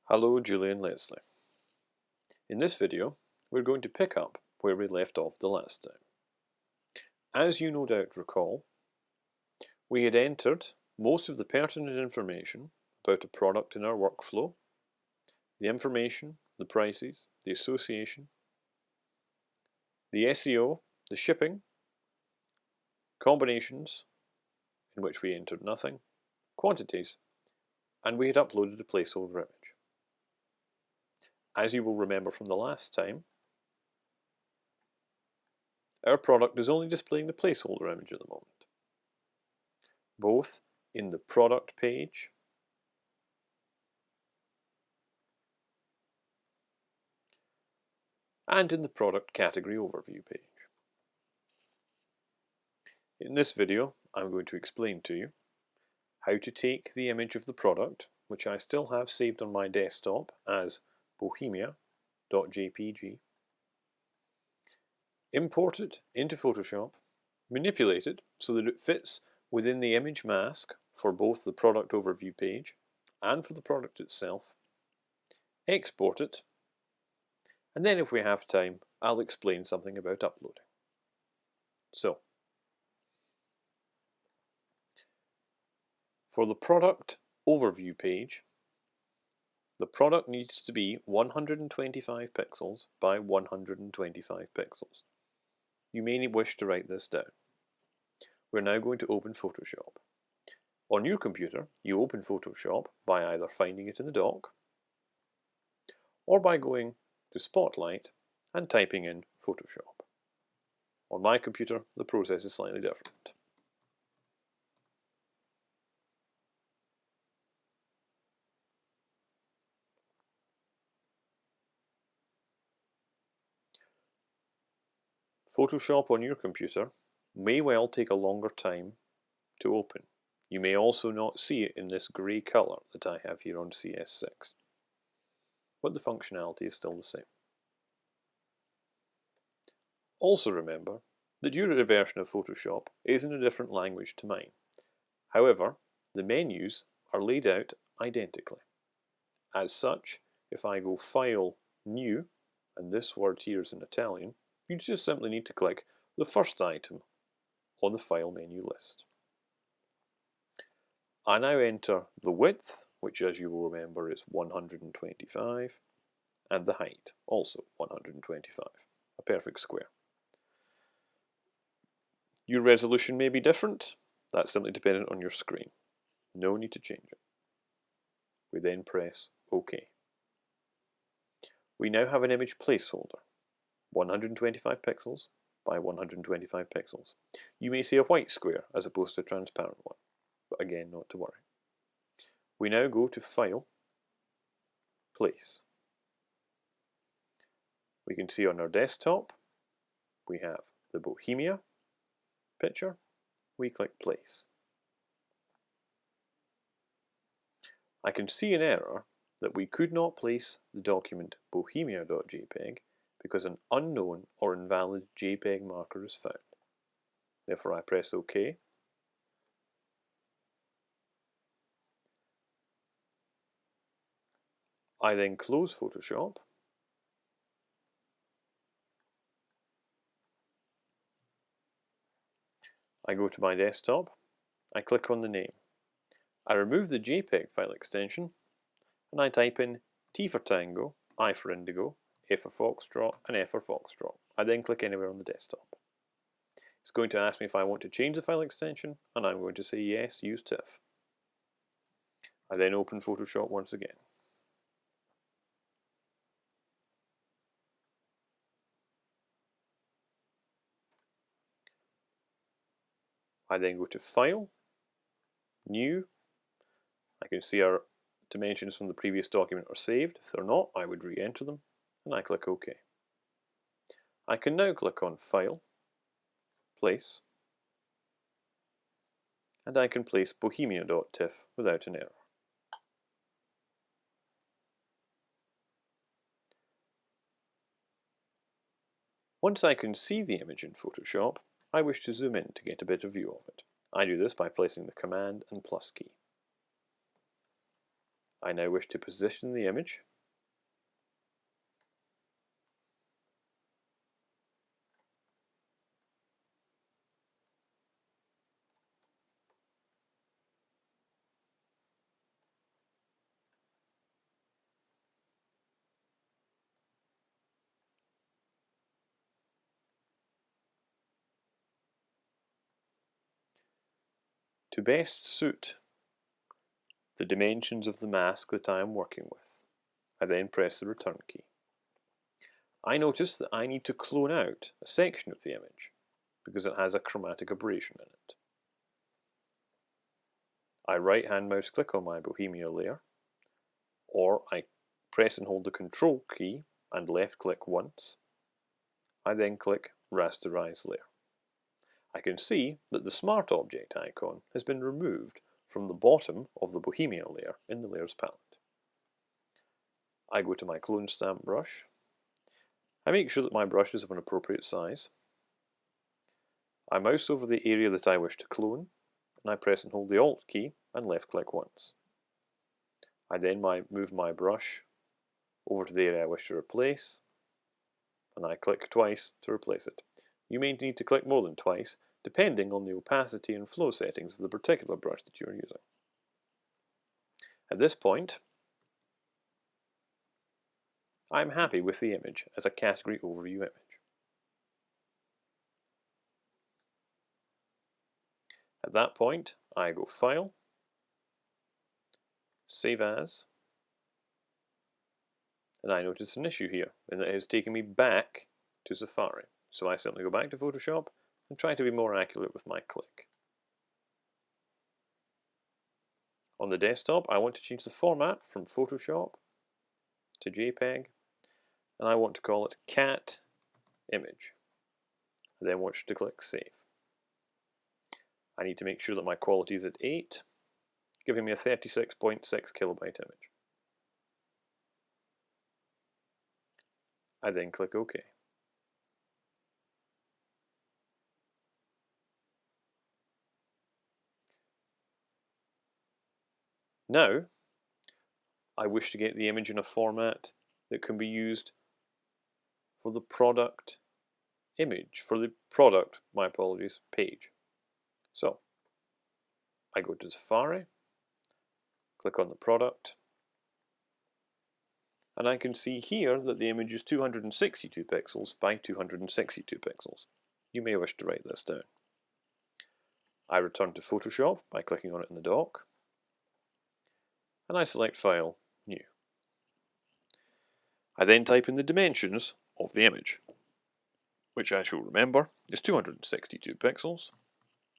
Hello, Julie and Leslie. In this video, we're going to pick up where we left off the last time. As you no doubt recall, we had entered most of the pertinent information about a product in our workflow, the information, the prices, the association, the SEO, the shipping, combinations in which we entered nothing, quantities, and we had uploaded a placeholder image. As you will remember from the last time, our product is only displaying the placeholder image at the moment, both in the product page and in the product category overview page. In this video, I'm going to explain to you how to take the image of the product, which I still have saved on my desktop as bohemia.jpg, import it into Photoshop, manipulate it so that it fits within the image mask for both the product overview page and for the product itself, export it, and then if we have time, I'll explain something about uploading. So, for the product overview page, the product needs to be 125 pixels by 125 pixels. You may wish to write this down. We're now going to open Photoshop. On your computer, you open Photoshop by either finding it in the dock or by going to Spotlight and typing in Photoshop. On my computer, the process is slightly different. Photoshop on your computer may well take a longer time to open. You may also not see it in this grey colour that I have here on CS6, but the functionality is still the same. Also remember that your version of Photoshop is in a different language to mine. However, the menus are laid out identically. As such, if I go File, New, and this word here is in Italian, you just simply need to click the first item on the File menu list. I now enter the width, which as you will remember is 125, and the height, also 125, a perfect square. Your resolution may be different, that's simply dependent on your screen. No need to change it. We then press OK. We now have an image placeholder, 125 pixels by 125 pixels. You may see a white square as opposed to a transparent one, but again, not to worry. We now go to File, Place. We can see on our desktop, we have the Bohemia picture. We click Place. I can see an error that we could not place the document bohemia.jpg because an unknown or invalid JPEG marker is found. Therefore I press OK. I then close Photoshop. I go to my desktop. I click on the name. I remove the JPEG file extension and I type in T for Tango, I for Indigo, F for Foxtrot, and F for Foxtrot. I then click anywhere on the desktop. It's going to ask me if I want to change the file extension, and I'm going to say yes, use TIFF. I then open Photoshop once again. I then go to File, New. I can see our dimensions from the previous document are saved. If they're not, I would re-enter them, and I click OK. I can now click on File, Place, and I can place bohemia.tiff without an error. Once I can see the image in Photoshop, I wish to zoom in to get a better view of it. I do this by placing the Command and plus key. I now wish to position the image. To best suit the dimensions of the mask that I am working with, I then press the return key. I notice that I need to clone out a section of the image because it has a chromatic aberration in it. I right-hand mouse click on my Bohemia layer, or I press and hold the Control key and left click once. I then click Rasterize Layer. I can see that the Smart Object icon has been removed from the bottom of the Bohemia layer in the Layers palette. I go to my clone stamp brush. I make sure that my brush is of an appropriate size. I mouse over the area that I wish to clone, and I press and hold the Alt key and left click once. I then move my brush over to the area I wish to replace, and I click twice to replace it. You may need to click more than twice, depending on the opacity and flow settings of the particular brush that you are using. At this point, I'm happy with the image as a category overview image. At that point, I go File, Save As, and I notice an issue here, and it has taken me back to Safari. So I simply go back to Photoshop and try to be more accurate with my click. On the desktop, I want to change the format from Photoshop to JPEG, and I want to call it cat image. I then want to click Save. I need to make sure that my quality is at 8, giving me a 36.6 kilobyte image. I then click OK. Now, I wish to get the image in a format that can be used for the product image, for the product, my apologies, page. So, I go to Safari, click on the product, and I can see here that the image is 262 pixels by 262 pixels. You may wish to write this down. I return to Photoshop by clicking on it in the dock, and I select File, New. I then type in the dimensions of the image, which I shall remember is 262 pixels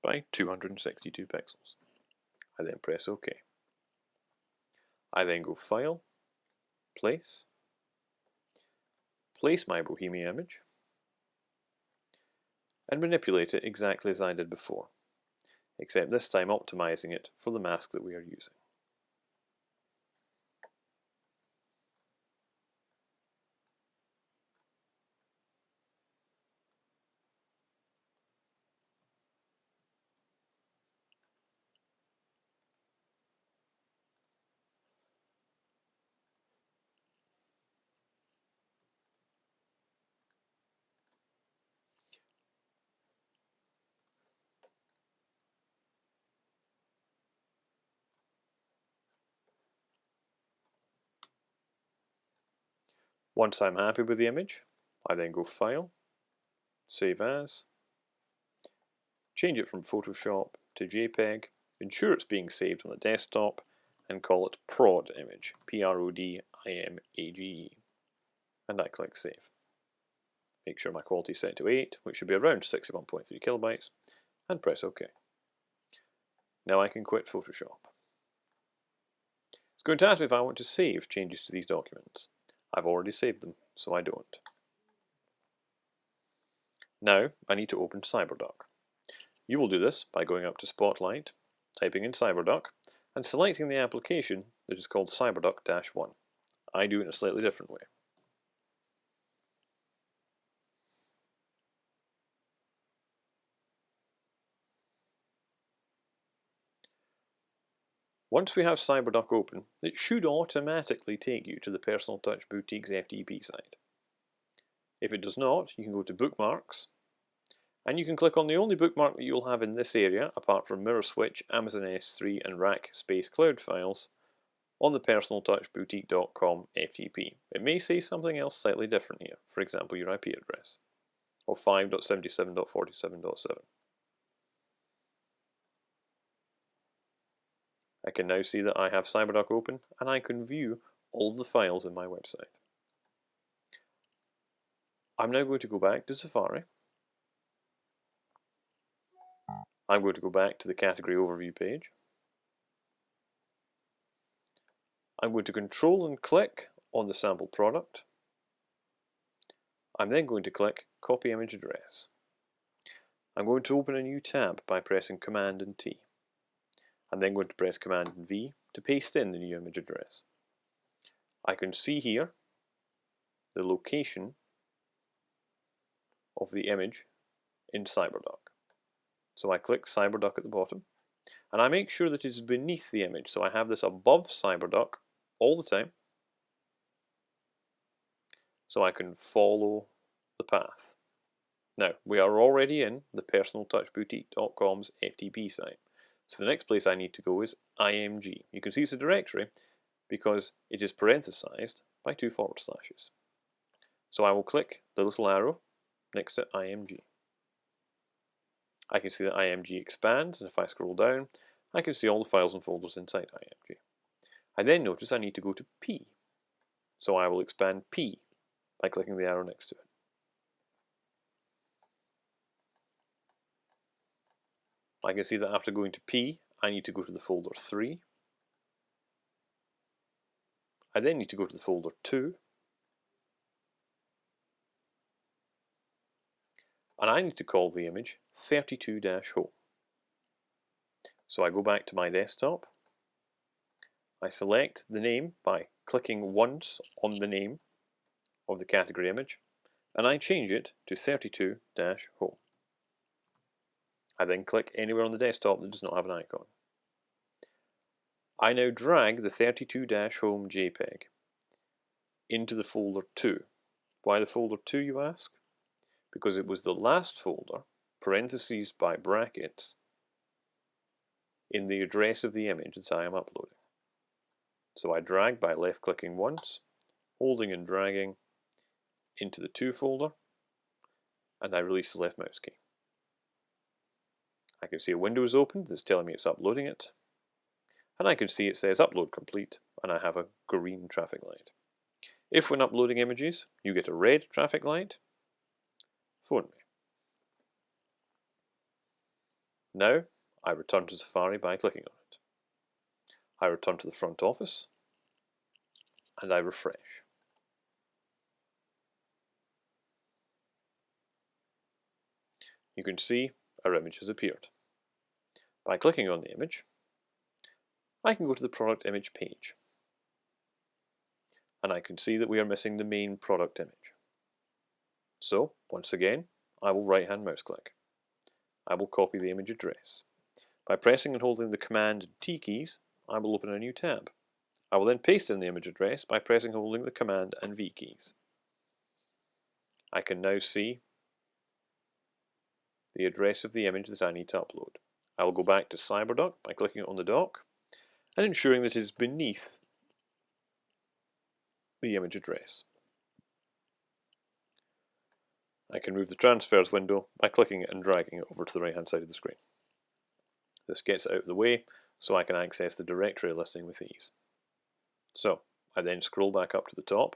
by 262 pixels. I then press OK. I then go File, Place my Bohemia image, and manipulate it exactly as I did before, except this time optimizing it for the mask that we are using. Once I'm happy with the image, I then go File, Save As, change it from Photoshop to JPEG, ensure it's being saved on the desktop, and call it Prod Image, P-R-O-D-I-M-A-G-E, and I click Save. Make sure my quality is set to 8, which should be around 61.3 kilobytes, and press OK. Now I can quit Photoshop. It's going to ask me if I want to save changes to these documents. I've already saved them, so I don't. Now I need to open CyberDuck. You will do this by going up to Spotlight, typing in CyberDuck, and selecting the application that is called CyberDuck-1. I do it in a slightly different way. Once we have CyberDuck open, it should automatically take you to the Personal Touch Boutique's FTP site. If it does not, you can go to Bookmarks, and you can click on the only bookmark that you'll have in this area, apart from Mirror Switch, Amazon S3 and Rack Space Cloud files, on the personaltouchboutique.com FTP. It may say something else slightly different here, for example your IP address, of 5.77.47.7. I can now see that I have CyberDuck open, and I can view all of the files in my website. I'm now going to go back to Safari. I'm going to go back to the category overview page. I'm going to control and click on the sample product. I'm then going to click Copy Image Address. I'm going to open a new tab by pressing Command and T. I'm then going to press Command and V to paste in the new image address. I can see here the location of the image in CyberDuck. So I click CyberDuck at the bottom, and I make sure that it's beneath the image, so I have this above CyberDuck all the time, so I can follow the path. Now, we are already in the personaltouchboutique.com's FTP site, so the next place I need to go is IMG. You can see it's a directory because it is parenthesized by 2 forward slashes. So I will click the little arrow next to IMG. I can see that IMG expands, and if I scroll down, I can see all the files and folders inside IMG. I then notice I need to go to P, so I will expand P by clicking the arrow next to it. I can see that after going to P, I need to go to the folder 3. I then need to go to the folder 2. And I need to call the image 32-home. So I go back to my desktop. I select the name by clicking once on the name of the category image, and I change it to 32-home. I then click anywhere on the desktop that does not have an icon. I now drag the 32-home JPEG into the folder 2. Why the folder 2, you ask? Because it was the last folder, parentheses by brackets, in the address of the image that I am uploading. So I drag by left-clicking once, holding and dragging into the 2 folder, and I release the left mouse key. I can see a window is opened that's telling me it's uploading it, and I can see it says upload complete, and I have a green traffic light. If when uploading images you get a red traffic light, phone me. Now I return to Safari by clicking on it. I return to the front office, and I refresh. You can see our image has appeared. By clicking on the image, I can go to the product image page, and I can see that we are missing the main product image. So, once again, I will right-hand mouse click. I will copy the image address. By pressing and holding the Command and T keys, I will open a new tab. I will then paste in the image address by pressing and holding the Command and V keys. I can now see the address of the image that I need to upload. I will go back to CyberDuck by clicking on the dock and ensuring that it is beneath the image address. I can move the transfers window by clicking it and dragging it over to the right hand side of the screen. This gets it out of the way so I can access the directory listing with ease. So I then scroll back up to the top,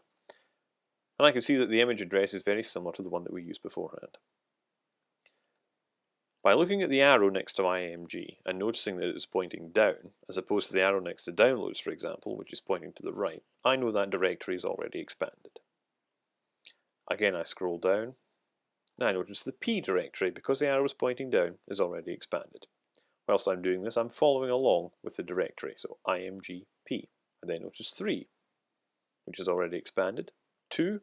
and I can see that the image address is very similar to the one that we used beforehand. By looking at the arrow next to IMG and noticing that it is pointing down, as opposed to the arrow next to downloads, for example, which is pointing to the right, I know that directory is already expanded. Again, I scroll down, and I notice the P directory, because the arrow is pointing down, is already expanded. Whilst I'm doing this, I'm following along with the directory, so IMG P. I then notice 3, which is already expanded, 2,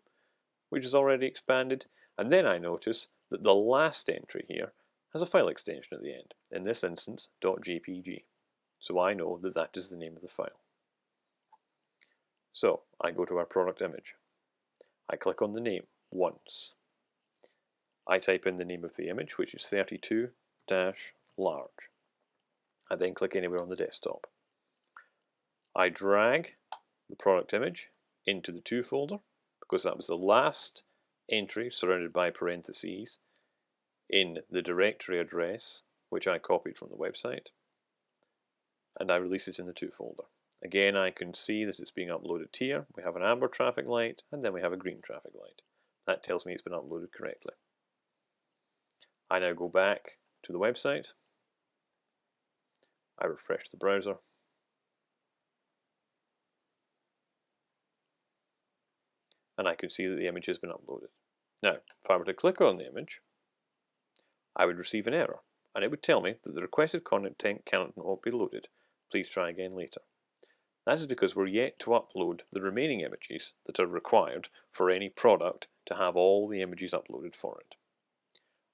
which is already expanded, and then I notice that the last entry here has a file extension at the end, in this instance .jpg. so I know that that is the name of the file. So I go to our product image. I click on the name once. I type in the name of the image, which is 32-large. I then click anywhere on the desktop. I drag the product image into the To folder, because that was the last entry surrounded by parentheses in the directory address which I copied from the website, and I release it in the To folder. Again, I can see that it's being uploaded here. We have an amber traffic light, and then we have a green traffic light. That tells me it's been uploaded correctly. I now go back to the website. I refresh the browser. And I can see that the image has been uploaded. Now, if I were to click on the image, I would receive an error, and it would tell me that the requested content cannot be loaded. Please try again later. That is because we're yet to upload the remaining images that are required for any product to have all the images uploaded for it.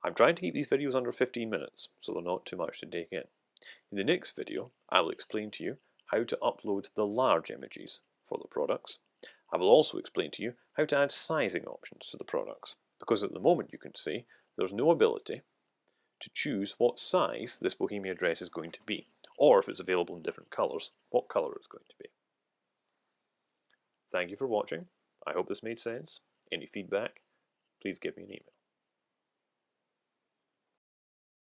I'm trying to keep these videos under 15 minutes, so they're not too much to take in. In the next video, I will explain to you how to upload the large images for the products. I will also explain to you how to add sizing options to the products, because at the moment you can see there's no ability to choose what size this Bohemia dress is going to be, or if it's available in different colours, what colour it's going to be. Thank you for watching. I hope this made sense. Any feedback, please give me an email.